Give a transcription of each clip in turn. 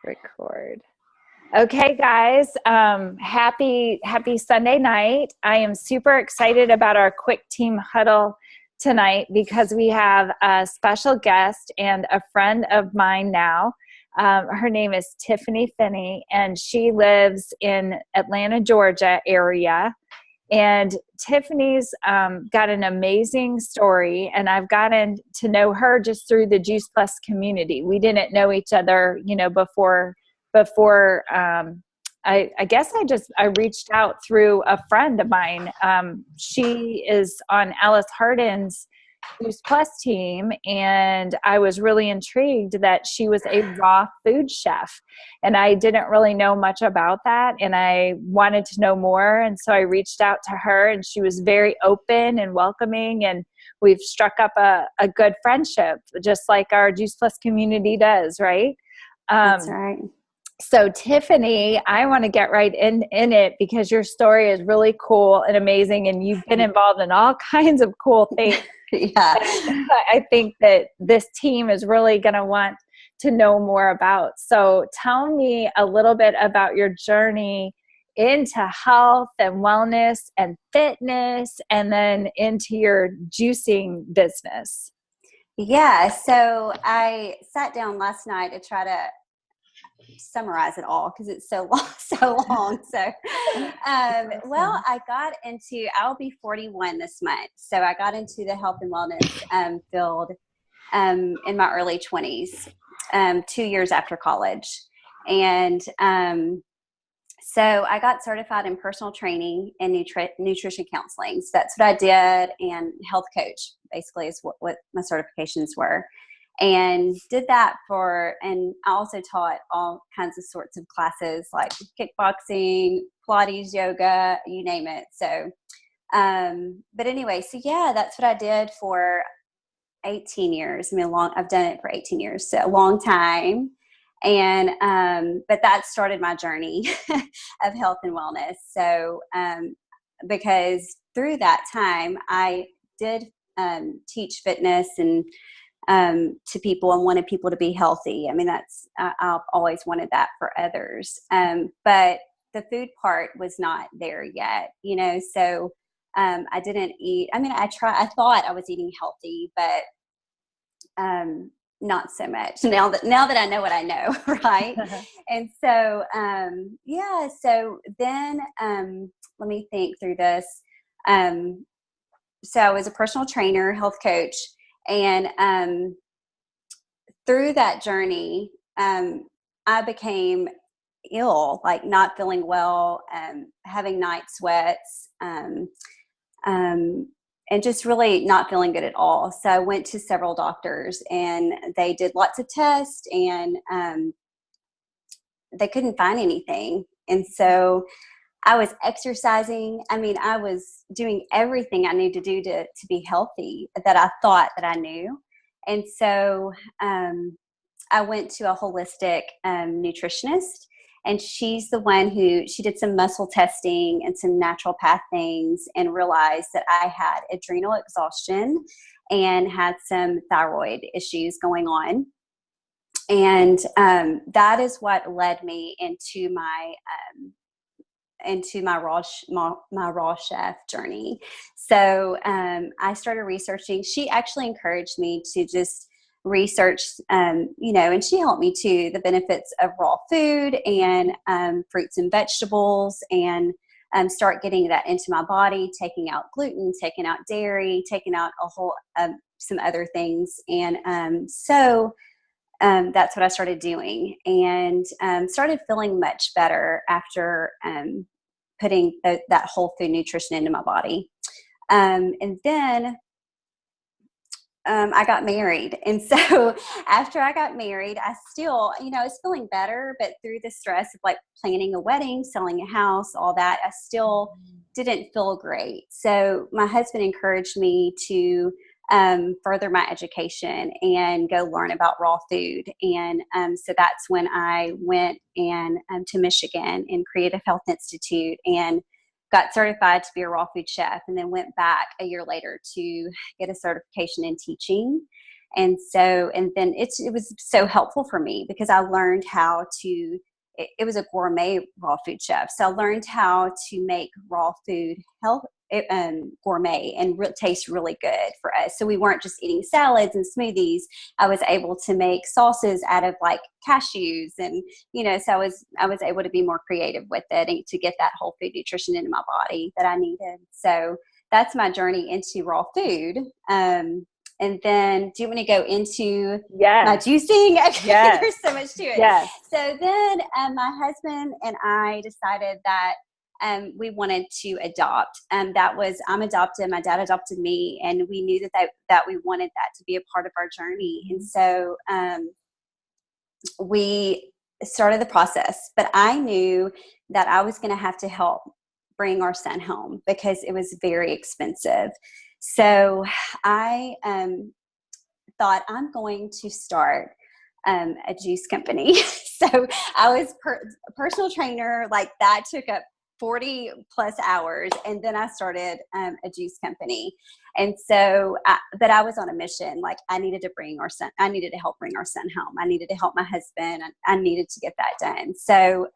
Record. Okay, guys. Happy Sunday night. I am super excited about our quick team huddle tonight because we have a special guest and a friend of mine now. Her name is Tiffany Finney, and she lives in Atlanta, Georgia area. And Tiffany's got an amazing story, and I've gotten to know her just through the Juice Plus community. We didn't know each other, before. I guess I reached out through a friend of mine. She is on Alice Hardin's Juice Plus team, and I was really intrigued that she was a raw food chef, and I didn't really know much about that, and I wanted to know more, and so I reached out to her, and she was very open and welcoming, and we've struck up a good friendship, just like our Juice Plus community does, right? That's right. So Tiffany, I want to get right in it because your story is really cool and amazing, and you've been involved in all kinds of cool things. Yeah. I think that this team is really going to want to know more about. So tell me a little bit about your journey into health and wellness and fitness, and then into your juicing business. Yeah. So I sat down last night to try to summarize it all because it's so long. So, well, I'll be 41 this month. So I got into the health and wellness field in my early 20s, 2 years after college. And so I got certified in personal training and nutrition counseling. So that's what I did, and health coach basically is what my certifications were. And did that and I also taught all kinds of sorts of classes like kickboxing, Pilates, yoga, you name it. So, but anyway, so yeah, that's what I did for 18 years. I've done it for 18 years, so a long time. And, but that started my journey of health and wellness. So, because through that time I did, teach fitness and, to people, and wanted people to be healthy. I mean, I've always wanted that for others. But the food part was not there yet, so, I didn't eat. I mean, I thought I was eating healthy, but, not so much now that I know what I know. Right. And so, yeah, so then, let me think through this. So I was a personal trainer, health coach, and through that journey, I became ill, like not feeling well, having night sweats, and just really not feeling good at all. So I went to several doctors, and they did lots of tests, and they couldn't find anything. And so I was exercising. I mean, I was doing everything I needed to do to be healthy that I thought that I knew. And so I went to a holistic nutritionist, and she's the one she did some muscle testing and some naturopath things, and realized that I had adrenal exhaustion and had some thyroid issues going on. And that is what led me into my raw chef journey. So I started researching. She actually encouraged me to just research, and she helped me too, the benefits of raw food and fruits and vegetables, and start getting that into my body, taking out gluten, taking out dairy, taking out a whole some other things. And so that's what I started doing, and started feeling much better after putting that whole food nutrition into my body. And then I got married. And so after I got married, I still, I was feeling better, but through the stress of like planning a wedding, selling a house, all that, I still didn't feel great. So my husband encouraged me to further my education and go learn about raw food. And so that's when I went to Michigan and Creative Health Institute and got certified to be a raw food chef, and then went back a year later to get a certification in teaching. And then it was so helpful for me because I learned how to, it was a gourmet raw food chef. So I learned how to make raw food gourmet and taste really good for us. So we weren't just eating salads and smoothies. I was able to make sauces out of like cashews, and so I was able to be more creative with it and to get that whole food nutrition into my body that I needed. So that's my journey into raw food. And then, do you want to go into my juicing? Okay, yes. There's so much to it. Yes. So then my husband and I decided that we wanted to adopt. I'm adopted. My dad adopted me, and we knew that we wanted that to be a part of our journey. And so we started the process. But I knew that I was going to have to help bring our son home because it was very expensive. So I thought, I'm going to start a juice company. So I was a personal trainer, like that took up 40 plus hours. And then I started a juice company. And so, but I was on a mission. Like I needed to help bring our son home. I needed to help my husband. I needed to get that done. So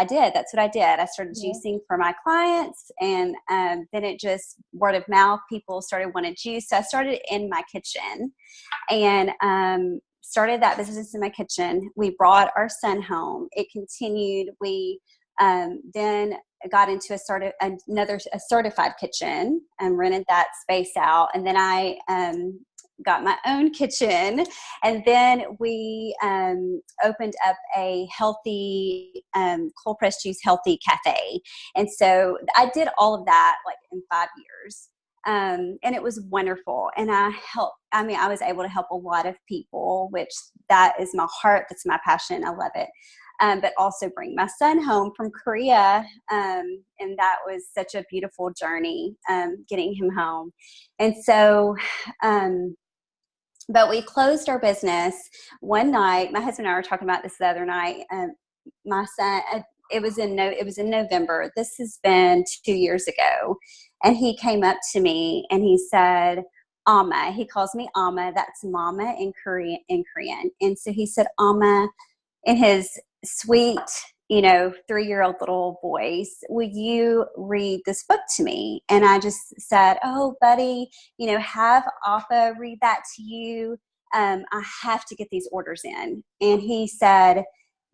I did. That's what I did. I started juicing for my clients, and then it just word of mouth, people started wanting juice. So I started in my kitchen and started that business in my kitchen. We brought our son home. It continued. We then got into a certified kitchen and rented that space out. And then I got my own kitchen, and then we opened up a healthy cold pressed juice healthy cafe. And so I did all of that like in 5 years. And it was wonderful. And I was able to help a lot of people, which that is my heart. That's my passion. I love it. But also bring my son home from Korea. And that was such a beautiful journey, getting him home. And so, but we closed our business one night. My husband and I were talking about this the other night. My son, it was in November. This has been 2 years ago. And he came up to me and he said, Amma. He calls me Amma. That's mama in Korean. And so he said, Amma, in his sweet, 3-year-old little voice, will you read this book to me? And I just said, oh, buddy, have Appa read that to you. I have to get these orders in. And he said,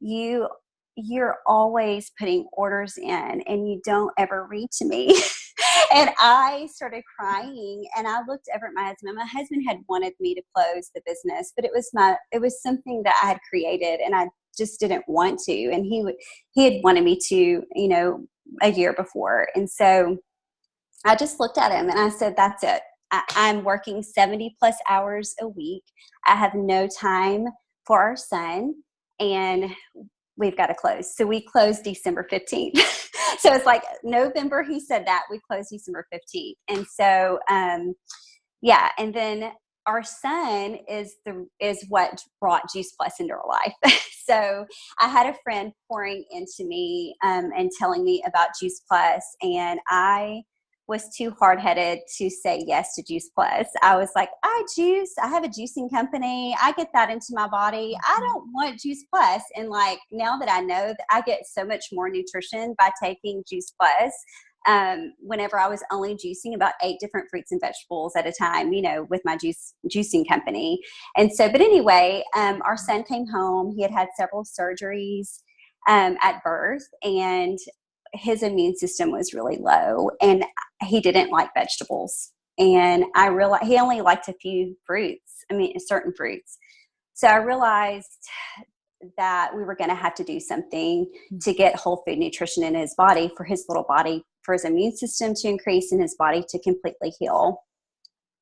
you're always putting orders in and you don't ever read to me. And I started crying, and I looked over at my husband. My husband had wanted me to close the business, but it was something that I had created, and I just didn't want to. And he had wanted me to, a year before. And so I just looked at him and I said, that's it. I'm working 70 plus hours a week. I have no time for our son, and we've got to close. So we closed December 15th. So it's like November, he said that, we closed December 15th. And so, and then our son is what brought Juice Plus into our life. So I had a friend pouring into me and telling me about Juice Plus, and I was too hard-headed to say yes to Juice Plus. I was like, I have a juicing company. I get that into my body. I don't want Juice Plus. And like, now that I know that I get so much more nutrition by taking Juice Plus, whenever I was only juicing about 8 different fruits and vegetables at a time, with my juicing company. And so, but anyway, our son came home. He had had several surgeries at birth, and his immune system was really low, and he didn't like vegetables. And I realized he only liked a few certain fruits. So I realized that we were going to have to do something to get whole food nutrition in his body, for his little body, for his immune system to increase and his body to completely heal.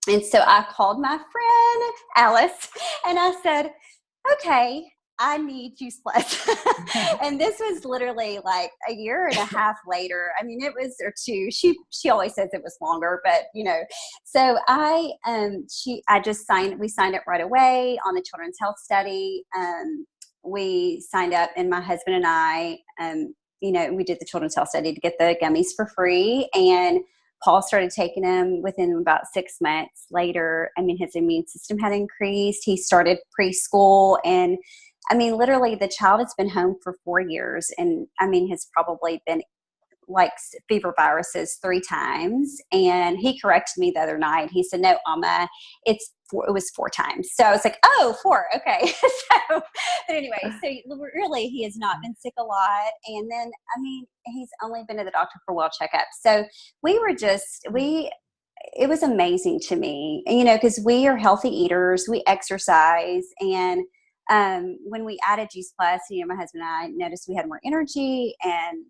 And so I called my friend Alice and I said, okay, I need Juice Plus. And this was literally like a year and a half later. I mean, it was, or 2. She always says it was longer, but so we signed up right away on the Children's Health Study. We signed up, and my husband and I, we did the Children's Health Study to get the gummies for free. And Paul started taking him within about 6 months later. I mean, his immune system had increased. He started preschool, and I mean, literally the child has been home for 4 years, and I mean, has probably been like fever viruses 3 times. And he corrected me the other night. He said, "No, Amma, it was 4 times." So I was like, "Oh, 4. Okay." But anyway, so really he has not been sick a lot. And then, I mean, he's only been to the doctor for well checkups. So it was amazing to me, because we are healthy eaters, we exercise. And when we added Juice Plus, my husband and I noticed we had more energy, and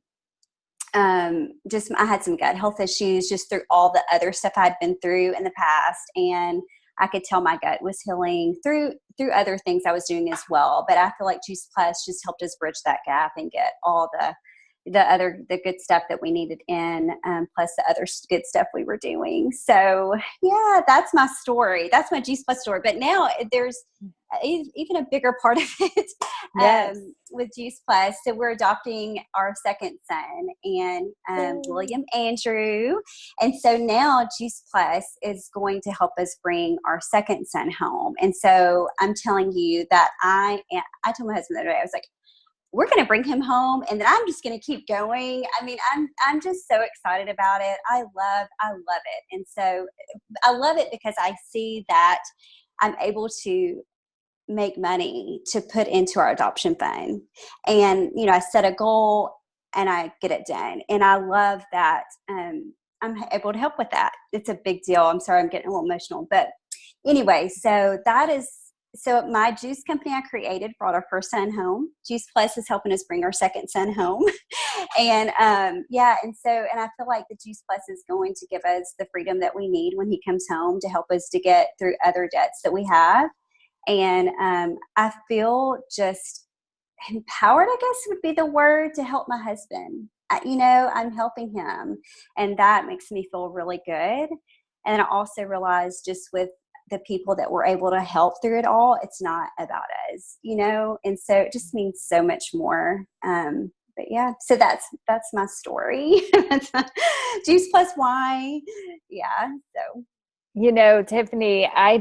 I had some gut health issues just through all the other stuff I'd been through in the past. And I could tell my gut was healing through other things I was doing as well. But I feel like Juice Plus just helped us bridge that gap and get all the good stuff that we needed in, plus the other good stuff we were doing. So yeah, that's my story. That's my Juice Plus story. But now there's even a bigger part of it Yes. with Juice Plus. So we're adopting our second son, and William Andrew. And so now Juice Plus is going to help us bring our second son home. And so I'm telling you that I told my husband the other day, I was like, we're going to bring him home, and then I'm just going to keep going. I mean, I'm just so excited about it. I love it. And so I love it because I see that I'm able to make money to put into our adoption fund. And, I set a goal and I get it done. And I love that I'm able to help with that. It's a big deal. I'm sorry, I'm getting a little emotional. But anyway, so my juice company I created brought our first son home. Juice Plus is helping us bring our second son home. And and I feel like the Juice Plus is going to give us the freedom that we need when he comes home to help us to get through other debts that we have. And I feel just empowered, I guess would be the word, to help my husband. I'm helping him, and that makes me feel really good. And I also realized just with the people that we're able to help through it all, it's not about us, and so it just means so much more. But yeah, so that's my story. Juice Plus why. Yeah. So Tiffany, I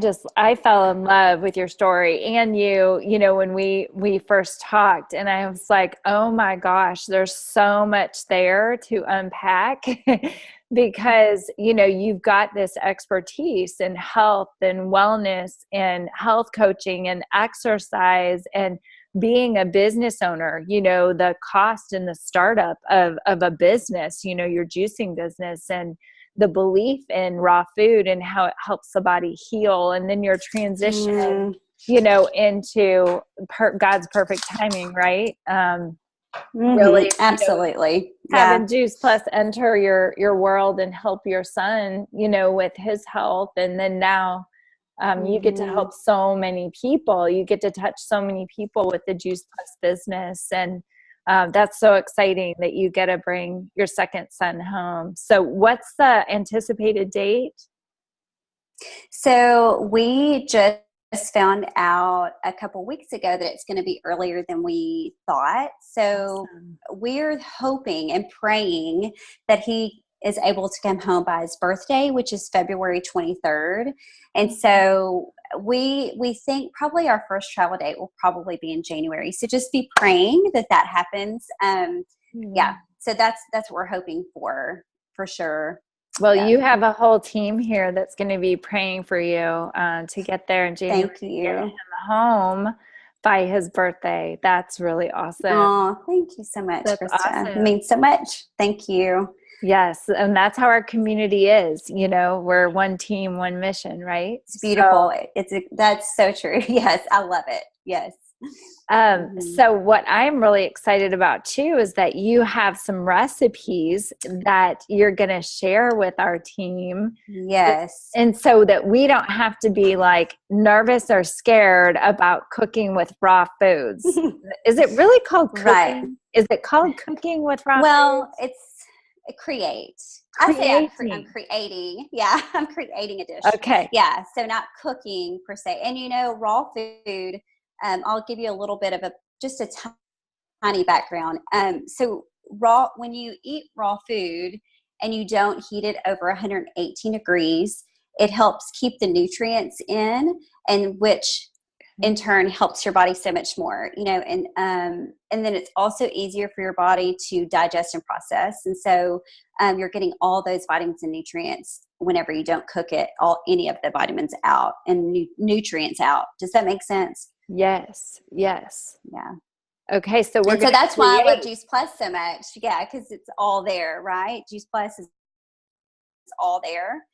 fell in love with your story and when we first talked, and I was like, oh my gosh, there's so much there to unpack because, you've got this expertise in health and wellness and health coaching and exercise and being a business owner, the cost and the startup of a business, your juicing business, and the belief in raw food and how it helps the body heal. And then your transition, into God's perfect timing, right? Really, absolutely. Having Juice Plus enter your world and help your son, with his health. And then now you get to help so many people. You get to touch so many people with the Juice Plus business. And that's so exciting that you get to bring your second son home. So what's the anticipated date? So we just found out a couple weeks ago that it's going to be earlier than we thought. So we're hoping and praying that he is able to come home by his birthday, which is February 23rd. And so we think probably our first travel date will probably be in January. So just be praying that happens. Yeah. So that's what we're hoping for sure. Well, you have a whole team here that's going to be praying for you to get there in January. Thank you. Get him home by his birthday. That's really awesome. Oh, thank you so much, That's Krista. awesome. It means so much. Thank you. Yes, and that's how our community is. We're one team, one mission, right? It's beautiful. That's so true. Yes, I love it. Yes. So what I'm really excited about too is that you have some recipes that you're going to share with our team. Yes. And so that we don't have to be like nervous or scared about cooking with raw foods. Is it really called cooking? Right. Is it called cooking with raw foods? Well, it's create. I say I'm creating. Yeah, I'm creating a dish. Okay. Yeah, so not cooking per se. And raw food, I'll give you a little bit of just a tiny background. So when you eat raw food and you don't heat it over 118 degrees, it helps keep the nutrients in, and which in turn helps your body so much more, and then it's also easier for your body to digest and process. And so you're getting all those vitamins and nutrients whenever you don't cook it, any of the vitamins out and nutrients out. Does that make sense? Yes. Yeah. Okay. So so that's why I love Juice Plus so much. Yeah. Cause it's all there, right? Juice Plus is all there.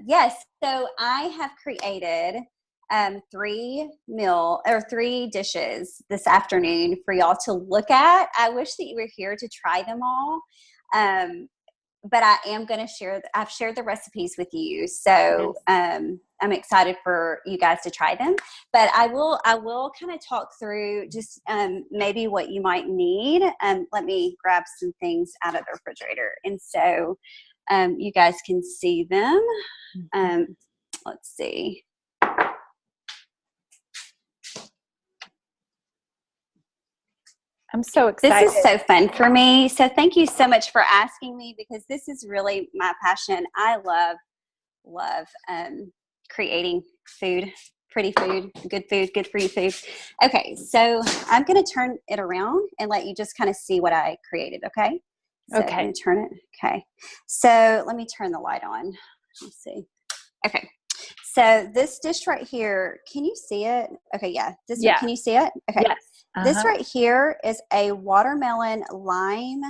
Yes. So I have created 3 dishes this afternoon for y'all to look at. I wish that you were here to try them all. But I am going to I've shared the recipes with you. So, I'm excited for you guys to try them, but I will kind of talk through just, maybe what you might need. Let me grab some things out of the refrigerator. And so, you guys can see them. Let's see. I'm so excited. This is so fun for me. So thank you so much for asking me, because this is really my passion. I love creating food, pretty food, good for you food. Okay, so I'm going to turn it around and let you just kind of see what I created, okay? So okay. I'm going to turn it. Okay. So let me turn the light on. Let's see. Okay. So this dish right here, can you see it? Okay, yeah. Can you see it? Okay. Yes. This right here is a watermelon lime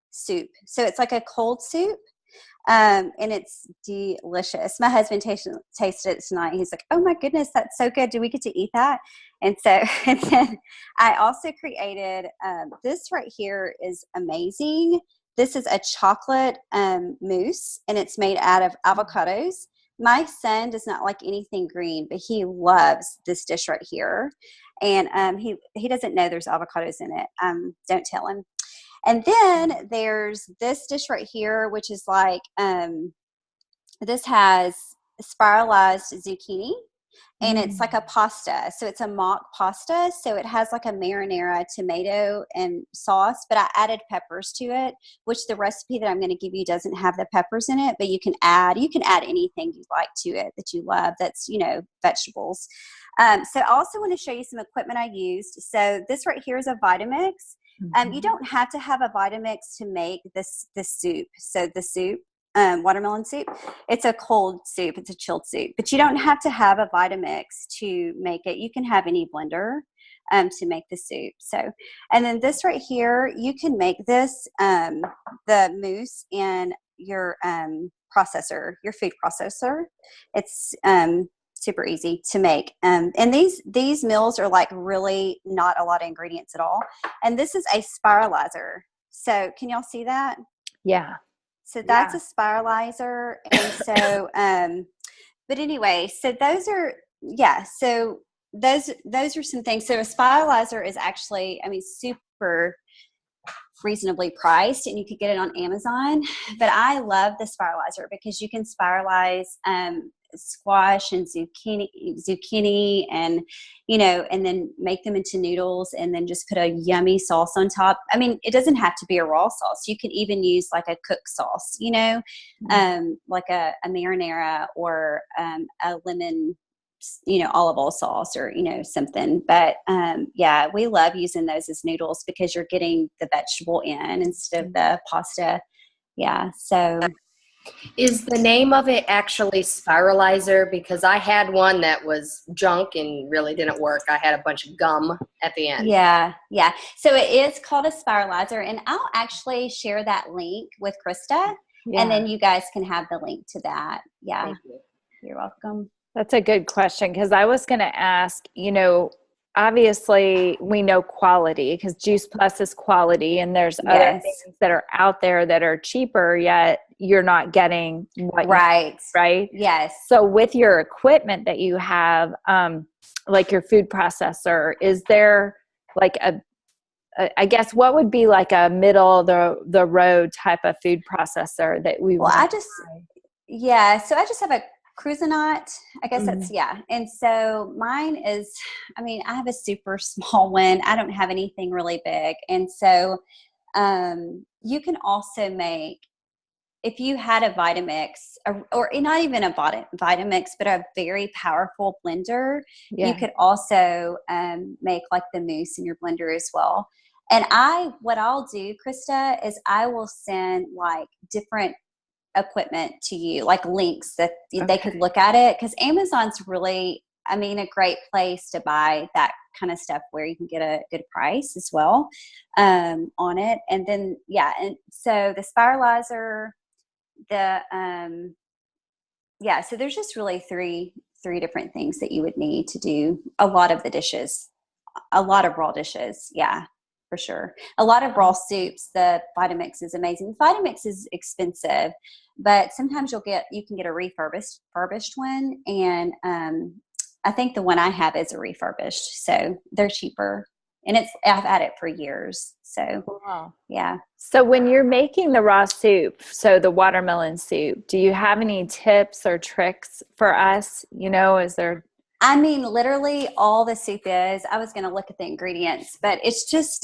soup. So it's like a cold soup, and it's delicious. My husband tasted it tonight. He's like, "Oh my goodness, that's so good. Do we get to eat that?" And so, and then I also created this right here is amazing. This is a chocolate mousse, and it's made out of avocados. My son does not like anything green, but he loves this dish right here. And he doesn't know there's avocados in it. Don't tell him. And then there's this dish right here, which is like, this has spiralized zucchini, and it's like a pasta. So it's a mock pasta. So it has like a marinara tomato and sauce, but I added peppers to it, which the recipe that I'm going to give you doesn't have the peppers in it, but you can add anything you like to it that you love. That's, vegetables. So I also want to show you some equipment I used. So this right here is a Vitamix. You don't have to have a Vitamix to make this soup. So the soup, watermelon soup, it's a cold soup. It's a chilled soup, but you don't have to have a Vitamix to make it. You can have any blender to make the soup. So, and then this right here, you can make this, the mousse in your processor, your food processor. It's super easy to make. And these meals are like really not a lot of ingredients at all. And this is a spiralizer. So can y'all see that? Yeah. So that's a spiralizer. And so, but anyway, so those are some things. So a spiralizer is actually, super reasonably priced, and you could get it on Amazon. But I love the spiralizer because you can spiralize squash and zucchini and and then make them into noodles, and then just put a yummy sauce on top. It doesn't have to be a raw sauce. You can even use like a cooked sauce, like a marinara or a lemon olive oil sauce, or something. But we love using those as noodles because you're getting the vegetable in instead of the pasta. So is the name of it actually Spiralizer? Because I had one that was junk and really didn't work. I had a bunch of gum at the end. Yeah. So it is called a Spiralizer, and I'll actually share that link with Krista, and then you guys can have the link to that. Yeah. Thank you. You're welcome. That's a good question, because I was going to ask, obviously we know quality, because Juice Plus is quality, and there's other things that are out there that are cheaper, yet you're not getting what right. Right? Yes. So with your equipment that you have, like your food processor, is there like I guess what would be like a middle the road type of food processor that we so I just have a Cuisinart, I guess that's, And so mine is, I have a super small one. I don't have anything really big. And so, you can also make if you had a Vitamix or not even a Vitamix, but a very powerful blender, you could also make like the mousse in your blender as well. And what I'll do, Krista, is I will send like different equipment to you, like links that they could look at it, because Amazon's really, I mean, a great place to buy that kind of stuff where you can get a good price as well on it. And then, and so the spiralizer, so there's just really three different things that you would need to do a lot of the dishes, a lot of raw dishes. Yeah, for sure. A lot of raw soups. The Vitamix is amazing. Vitamix is expensive, but sometimes you can get a refurbished one. And I think the one I have is a refurbished, so they're cheaper. And I've had it for years. So, yeah. So when you're making the raw soup, so the watermelon soup, do you have any tips or tricks for us? Is there? I mean, literally all the soup is, I was going to look at the ingredients, but it's just,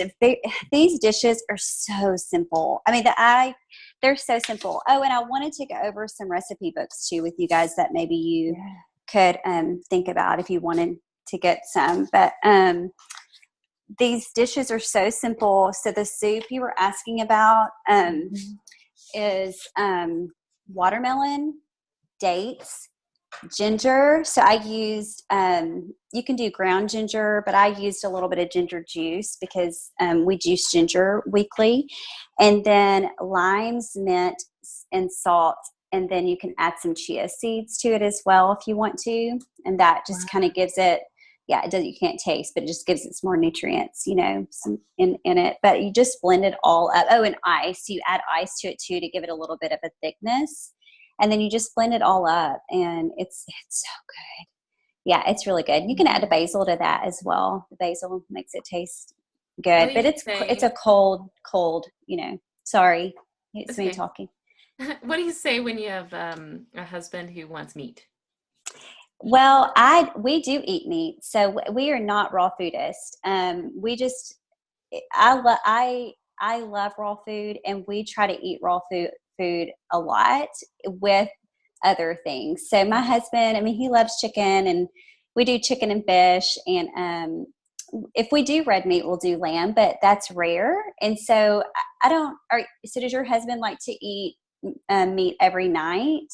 these dishes are so simple. I mean, they're so simple. Oh, and I wanted to go over some recipe books too with you guys that maybe you could think about if you wanted to get some. But these dishes are so simple. So the soup you were asking about is watermelon, dates, ginger. So I used, you can do ground ginger, but I used a little bit of ginger juice because we juice ginger weekly. And then limes, mint, and salt. And then you can add some chia seeds to it as well if you want to. And that just kind of gives it, you can't taste, but it just gives it some more nutrients, some in it. But you just blend it all up. Oh, and ice. You add ice to it too to give it a little bit of a thickness. And then you just blend it all up, and it's so good. Yeah, it's really good. You can add a basil to that as well. The basil makes it taste good, but it's a cold. Sorry, it's me talking. What do you say when you have a husband who wants meat? Well, we do eat meat, so we are not raw foodists. I love raw food, and we try to eat raw food a lot with other things. So my husband, I mean, he loves chicken, and we do chicken and fish. And if we do red meat, we'll do lamb, but that's rare. And so so does your husband like to eat meat every night?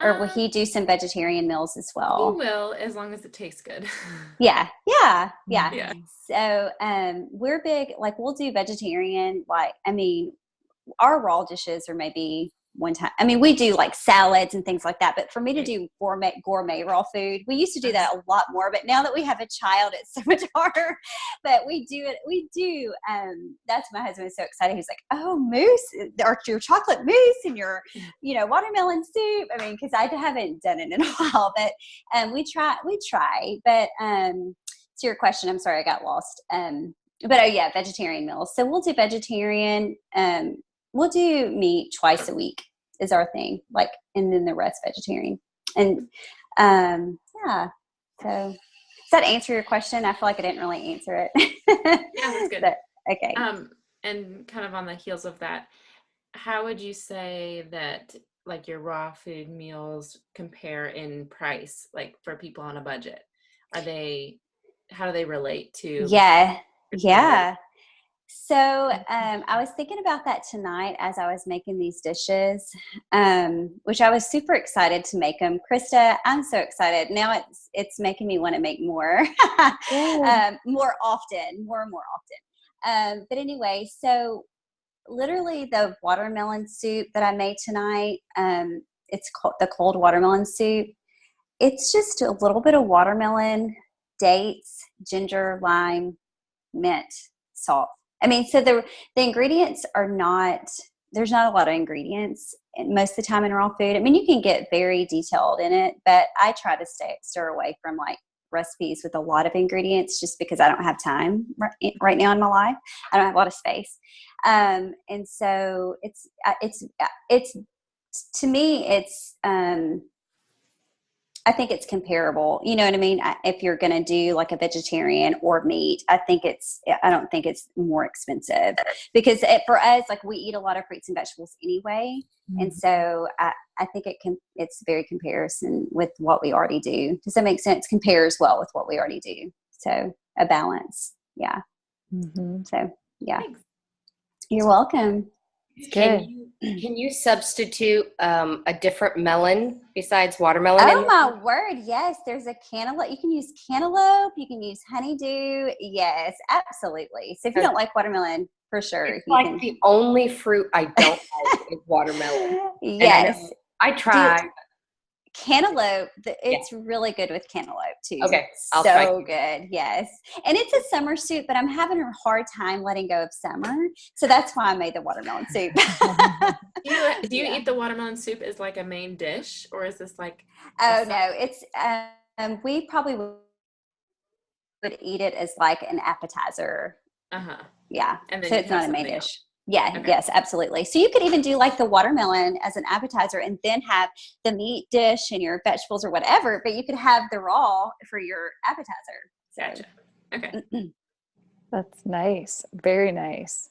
Or will he do some vegetarian meals as well? He will, as long as it tastes good. Yeah. So we're big, like we'll do vegetarian, our raw dishes are maybe one time. I mean, we do like salads and things like that, but for me to do gourmet raw food, we used to do that a lot more, but now that we have a child, it's so much harder. But we do it. That's my husband is so excited. He's like, oh, mousse, or your chocolate mousse and your, watermelon soup. I mean, because I haven't done it in a while, but we try. But to your question, I'm sorry, I got lost. Vegetarian meals. So we'll do vegetarian. We'll do meat twice a week is our thing, and then the rest vegetarian. And so does that answer your question? I feel like I didn't really answer it. Yeah, that's good. But, okay. And kind of on the heels of that, how would you say that your raw food meals compare in price, for people on a budget? How do they relate to? Yeah. So I was thinking about that tonight as I was making these dishes, which I was super excited to make them. Krista, I'm so excited. Now it's making me want to make more, more and more often. But anyway, so literally the watermelon soup that I made tonight, it's called the cold watermelon soup. It's just a little bit of watermelon, dates, ginger, lime, mint, salt. I mean, so the ingredients there's not a lot of ingredients most of the time in raw food. I mean, you can get very detailed in it, but I try to steer away from recipes with a lot of ingredients just because I don't have time right now in my life. I don't have a lot of space. And so it's to me, I think it's comparable. You know what I mean? If you're going to do like a vegetarian or meat, I don't think it's more expensive because for us, like we eat a lot of fruits and vegetables anyway. Mm-hmm. And so I think it's very comparison with what we already do. Does that make sense? Compares well with what we already do. So a balance. Yeah. Mm-hmm. So yeah. Thanks. You're welcome. Can you substitute a different melon besides watermelon? Oh my word, yes. There's a cantaloupe. You can use cantaloupe. You can use honeydew. Yes, absolutely. So if you don't like watermelon, for sure. It's like the only fruit I don't like is watermelon. Yes. I tried. Cantaloupe, it's really good with cantaloupe too. Okay, I'll try. Good, yes. And it's a summer soup, but I'm having a hard time letting go of summer, so that's why I made the watermelon soup. Do you eat the watermelon soup as like a main dish, or is this like? Oh no, it's we probably would eat it as like an appetizer. Yeah, and then so it's not a main dish. Yeah, okay. Yes, absolutely. So you could even do like the watermelon as an appetizer and then have the meat dish and your vegetables or whatever, but you could have the raw for your appetizer. So. Gotcha. Okay. That's nice. Very nice.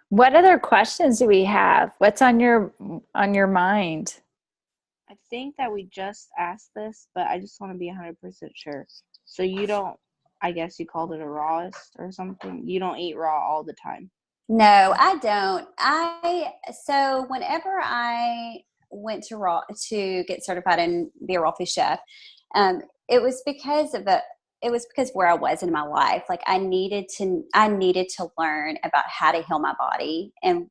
What other questions do we have? What's on your mind? I think that we just asked this, but I just want to be 100% sure. So you don't, I guess you called it a rawest or something. You don't eat raw all the time. No, I don't. So whenever I went to get certified and be a raw food chef, it was because where I was in my life. Like I needed to learn about how to heal my body, and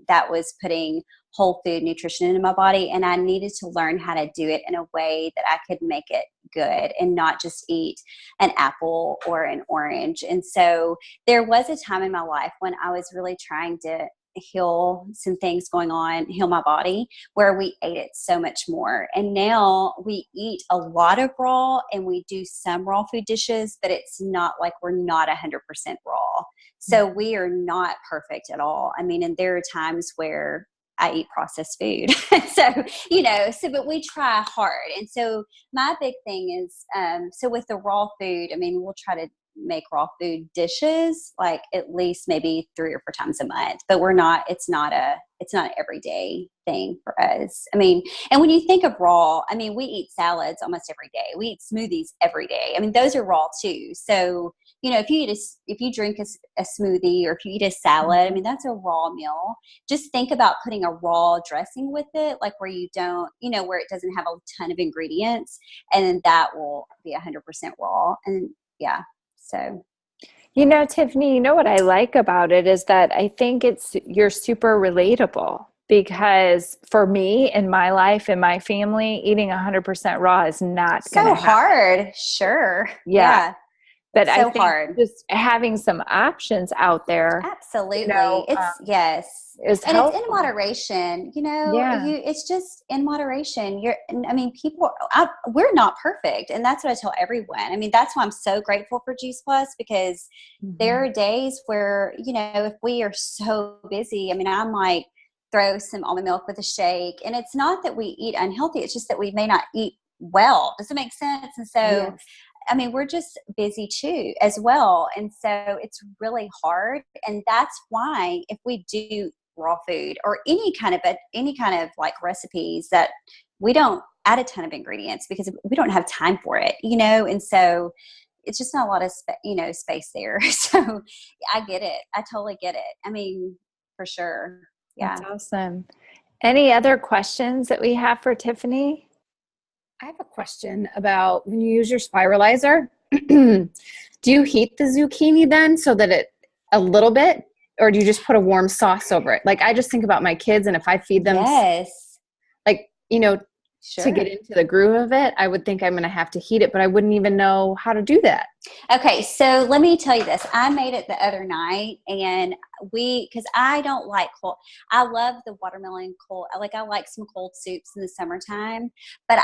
that was putting whole food nutrition into my body, and I needed to learn how to do it in a way that I could make it good and not just eat an apple or an orange. And so there was a time in my life when I was really trying to heal some things going on, heal my body, where we ate it so much more. And now we eat a lot of raw and we do some raw food dishes, but it's not like we're not 100% raw. So we are not perfect at all. I mean, and there are times where I eat processed food. But we try hard. And so my big thing is, so with the raw food, I mean, we'll try to make raw food dishes like at least maybe 3 or 4 times a month, but it's not an everyday thing for us. I mean, and when you think of raw, I mean, we eat salads almost every day. We eat smoothies every day. I mean, those are raw too. So, if you drink a smoothie or if you eat a salad, I mean, that's a raw meal. Just think about putting a raw dressing with it, like where you don't, where it doesn't have a ton of ingredients, and then that will be 100% raw. And yeah, so. Tiffany, what I like about it is that I think you're super relatable, because for me in my life and my family, eating 100% raw is not so hard. Sure. Yeah. But so I think hard. Just having some options out there. Absolutely. Yes. And helpful. It's in moderation, it's just in moderation. We're not perfect. And that's what I tell everyone. I mean, that's why I'm so grateful for Juice Plus, because there are days where, if we are so busy, I mean, I'm like, throw some almond milk with a shake. And it's not that we eat unhealthy. It's just that we may not eat well. Does it make sense? And so, yes. I mean, we're just busy too as well. And so it's really hard. And that's why if we do raw food or any kind of like recipes, that we don't add a ton of ingredients because we don't have time for it, and so it's just not a lot of space there. So I get it. I totally get it. I mean, for sure. Yeah. That's awesome. Any other questions that we have for Tiffany? I have a question about when you use your spiralizer. Do you heat the zucchini then so that a little bit, or do you just put a warm sauce over it? Like I just think about my kids, and if I feed them, sure. to get into the groove of it, I would think I'm going to have to heat it, but I wouldn't even know how to do that. Okay, so let me tell you this. I made it the other night, and because I don't like cold. I love the watermelon cold. I like some cold soups in the summertime, but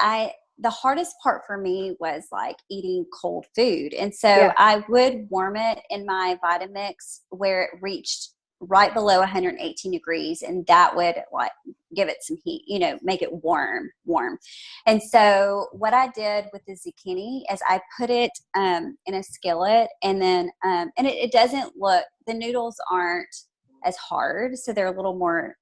the hardest part for me was like eating cold food. And so I would warm it in my Vitamix where it reached right below 118 degrees, and that would like give it some heat, make it warm. And so what I did with the zucchini is I put it in a skillet, and then and it doesn't look, the noodles aren't as hard, so they're a little more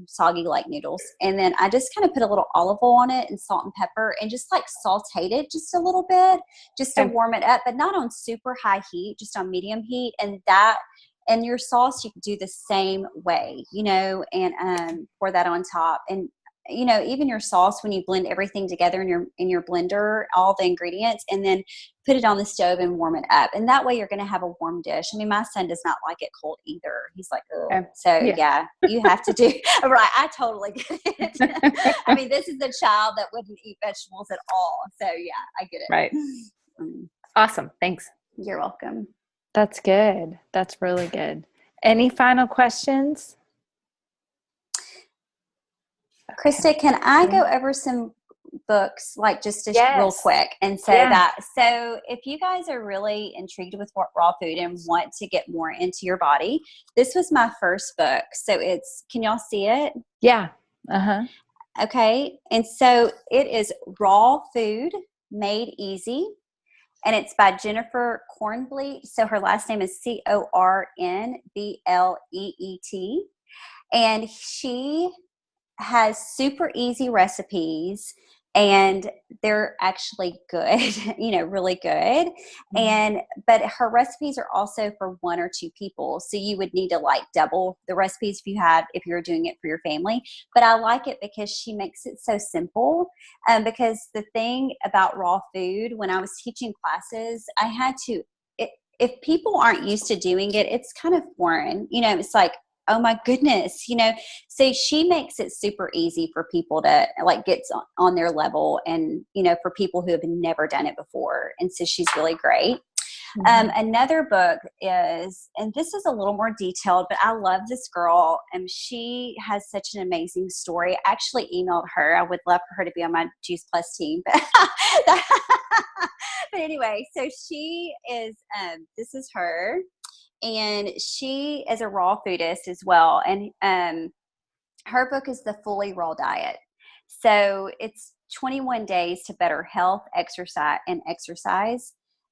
soggy like noodles. And then I just kind of put a little olive oil on it and salt and pepper, and just like sauteed it just a little bit, just to warm it up, but not on super high heat, just on medium heat. And your sauce, you can do the same way, and pour that on top. And even your sauce, when you blend everything together in your blender, all the ingredients, and then put it on the stove and warm it up. And that way you're going to have a warm dish. I mean, my son does not like it cold either. He's like, oh, so yeah, you have to do right. I totally get it. I mean, this is a child that wouldn't eat vegetables at all. So yeah, I get it. Right. Awesome. Thanks. You're welcome. That's good. That's really good. Any final questions? Krista, can I go over some books, like just real quick? And so so if you guys are really intrigued with raw food and want to get more into your body, this was my first book. So can y'all see it? Yeah. Uh-huh. Okay. And so it is Raw Food Made Easy. And it's by Jennifer Cornbleet. So her last name is Cornbleet. And she has super easy recipes, and they're actually good, really good. But her recipes are also for 1 or 2 people. So you would need to like double the recipes if you're doing it for your family. But I like it because she makes it so simple. Because the thing about raw food, when I was teaching classes, I had to, if people aren't used to doing it, it's kind of foreign. It's like, oh my goodness, so she makes it super easy for people to like get on their level, and, for people who have never done it before. And so she's really great. Another book is, and this is a little more detailed, but I love this girl, and she has such an amazing story. I actually emailed her. I would love for her to be on my Juice Plus team. But anyway, so she is, this is her. And she is a raw foodist as well. And her book is The Fully Raw Diet. So it's 21 days to better health, exercise.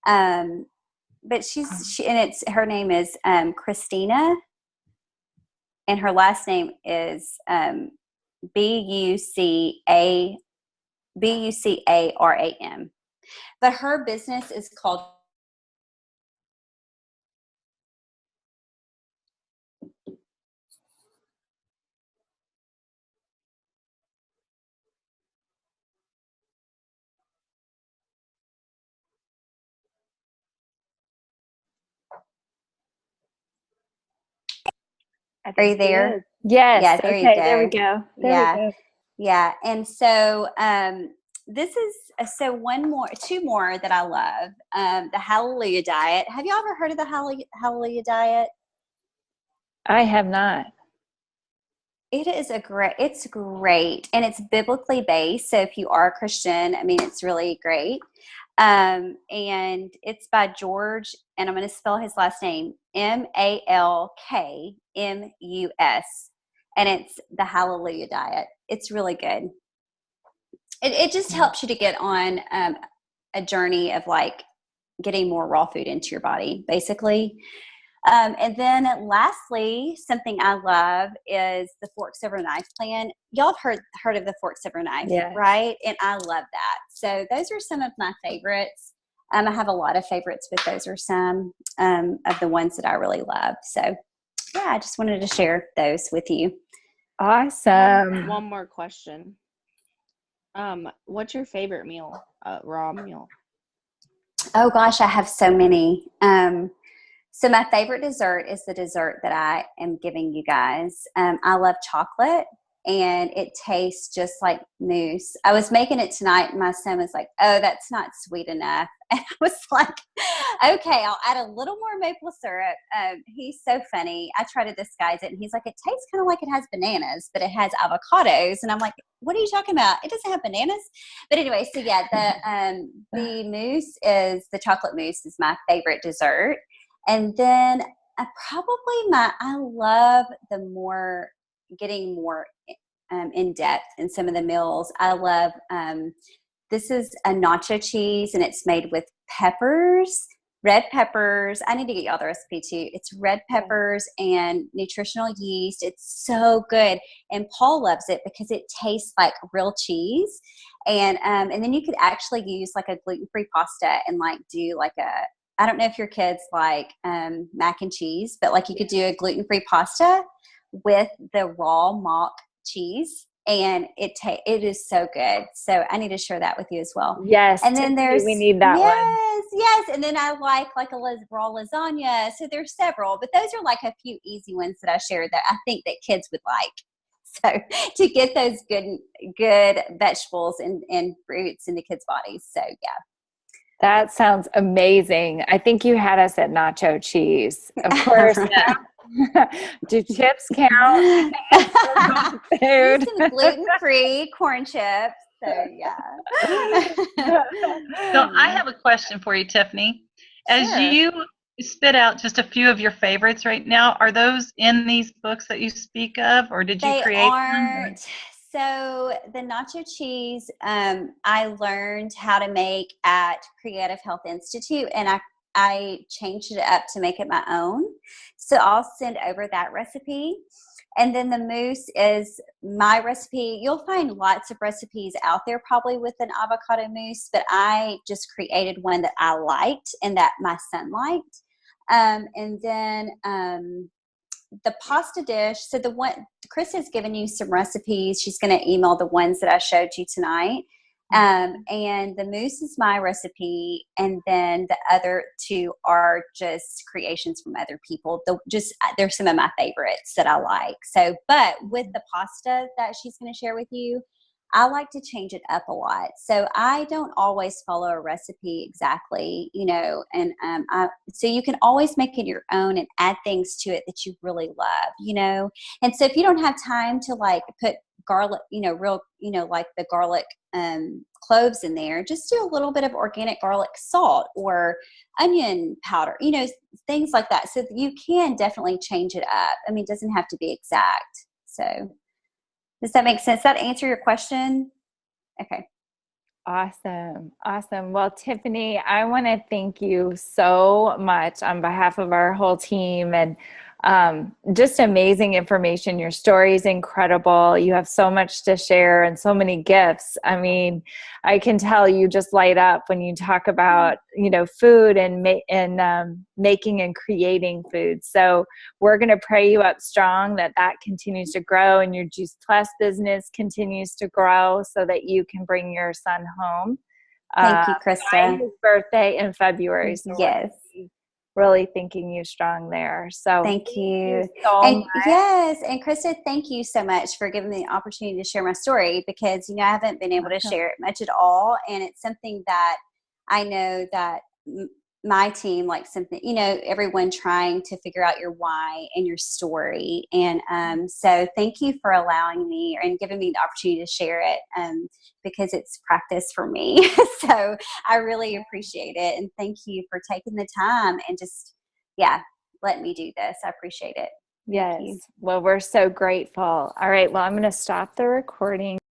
But her name is Christina, and her last name is Bucaram. But her business is called Are you there? Yes. Yeah, there you go. There we go. There we go. Yeah. And so this is two more that I love. The Hallelujah Diet. Have you ever heard of the Hallelujah Diet? I have not. It's great, and it's biblically based. So if you are a Christian, I mean, it's really great. And it's by George, and I'm going to spell his last name, Malkmus, and it's the Hallelujah Diet. It's really good. It just helps you to get on a journey of like getting more raw food into your body, basically. And then lastly, something I love is the Forks Over Knife plan. Y'all have heard of the Forks Over Knife, right? And I love that. So those are some of my favorites. I have a lot of favorites, but those are some of the ones that I really love. So yeah, I just wanted to share those with you. Awesome. One more question. What's your favorite meal, raw meal? Oh gosh, I have so many. So my favorite dessert is the dessert that I am giving you guys. I love chocolate, and it tastes just like mousse. I was making it tonight, and my son was like, oh, that's not sweet enough. And I was like, okay, I'll add a little more maple syrup. He's so funny. I try to disguise it, and he's like, it tastes kind of like it has bananas, but it has avocados. And I'm like, what are you talking about? It doesn't have bananas. But anyway, so yeah, the chocolate mousse is my favorite dessert. And then Probably I love getting more in depth in some of the meals. I love, this is a nacho cheese and it's made with peppers, red peppers. I need to get y'all the recipe too. It's red peppers and nutritional yeast. It's so good. And Paul loves it because it tastes like real cheese. And then you could actually use like a gluten-free pasta and like do like I don't know if your kids like mac and cheese, but like you could do a gluten-free pasta with the raw mock cheese, and it is so good. So I need to share that with you as well. Yes. And then we need that one. Yes. And then I like a raw lasagna. So there's several, but those are like a few easy ones that I shared that I think that kids would like. So to get those good vegetables and fruits into kids' bodies. So yeah. That sounds amazing. I think you had us at nacho cheese. Of course. Do chips count? Food. Some gluten-free corn chips. So yeah. So I have a question for you, Tiffany. As Sure. you spit out just a few of your favorites right now, are those in these books that you speak of, or did you create them? So the nacho cheese, I learned how to make at Creative Health Institute, and I changed it up to make it my own. So I'll send over that recipe. And then the mousse is my recipe. You'll find lots of recipes out there probably with an avocado mousse, but I just created one that I liked and that my son liked. And then the pasta dish. So the one, Chris has given you some recipes. She's going to email the ones that I showed you tonight. And the mousse is my recipe. And then the other two are just creations from other people. They're some of my favorites that I like. So, but with the pasta that she's going to share with you, I like to change it up a lot. So I don't always follow a recipe exactly, and so you can always make it your own and add things to it that you really love, And so if you don't have time to like put garlic, like the garlic cloves in there, just do a little bit of organic garlic salt or onion powder, things like that. So you can definitely change it up. I mean, it doesn't have to be exact. So does that make sense? Does that answer your question? Okay. Awesome. Well, Tiffany, I want to thank you so much on behalf of our whole team, and just amazing information. Your story is incredible. You have so much to share and so many gifts. I mean, I can tell you just light up when you talk about, food and making and creating food. So we're going to pray you up strong that continues to grow and your Juice Plus business continues to grow so that you can bring your son home. Thank you, Krista. By his birthday in February. So yes. Really thinking you strong there. So thank you so and much. Yes, and Krista, thank you so much for giving me the opportunity to share my story, because I haven't been able to share it much at all, and it's something that I know that my team, like something, everyone trying to figure out your why and your story. And so thank you for allowing me and giving me the opportunity to share it, because it's practice for me. So I really appreciate it. And thank you for taking the time and just, let me do this. I appreciate it. Yes. Well, we're so grateful. All right. Well, I'm going to stop the recording.